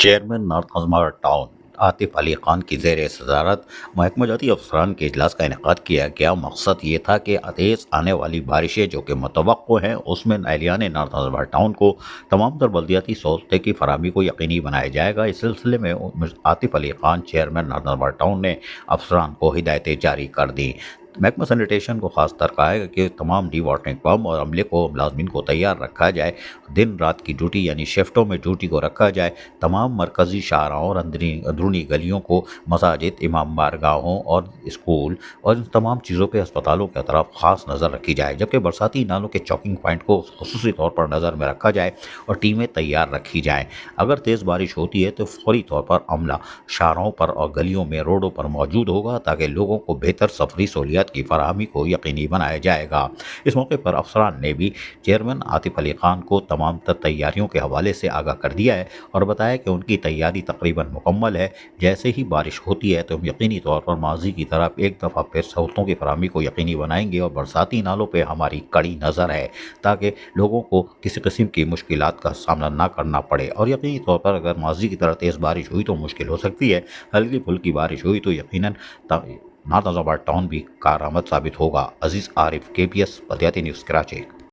Chairman north ہزمارا town Atif Ali Khan کی زیر صدارت محکمہ جاتی افسران کے اجلاس کا انعقاد کیا گیا۔ مقصد یہ تھا کہ تیز آنے والی بارشیں جو کہ متوقع ہیں اس میں اہلیان نارتھ ہزمارا ٹاؤن کو تمام تر بلدیاتی سہولتیں کی فراہمی کو یقینی بنایا جائے گا۔ اس سلسلے میں Atif Ali Khan chairman north ہزمارا town نے افسران کو ہدایتیں جاری کر دیں۔ محکمہ سینیٹیشن کو خاص طور کہا ہے کہ تمام ڈی واٹرنگ پمپ اور عملے کو ملازمین کو تیار رکھا جائے، دن رات کی ڈیوٹی یعنی شفٹوں میں ڈیوٹی کو رکھا جائے، تمام مرکزی شاہراہوں اور اندرونی گلیوں کو مساجد، امام بارگاہوں اور اسکول اور ان تمام چیزوں پہ اسپتالوں کی طرف خاص نظر رکھی جائے، جبکہ برساتی نالوں کے چوکنگ پوائنٹ کو خصوصی طور پر نظر میں رکھا جائے اور ٹیمیں تیار رکھی جائیں۔ اگر تیز بارش ہوتی ہے تو فوری طور پر عملہ شاہراہوں پر اور گلیوں میں روڈوں پر موجود ہوگا تاکہ لوگوں کو بہتر سفری سہولیات کی فراہمی کو یقینی بنایا جائے گا۔ اس موقع پر افسران نے بھی چیئرمین عاطف علی خان کو تمام تر تیاریوں کے حوالے سے آگاہ کر دیا ہے اور بتایا کہ ان کی تیاری تقریباً مکمل ہے۔ جیسے ہی بارش ہوتی ہے تو ہم یقینی طور پر ماضی کی طرف ایک دفعہ پھر سہولتوں کی فراہمی کو یقینی بنائیں گے اور برساتی نالوں پہ ہماری کڑی نظر ہے تاکہ لوگوں کو کسی قسم کی مشکلات کا سامنا نہ کرنا پڑے، اور یقینی طور پر اگر ماضی کی طرح تیز بارش ہوئی تو مشکل ہو سکتی ہے، ہلکی پھلکی بارش ہوئی تو یقیناً نارتھ ہزمارا ٹاؤن بھی کارآمد ثابت ہوگا۔ عزیز عارف، کے پی ایس بلدیاتی نیوز، کراچی۔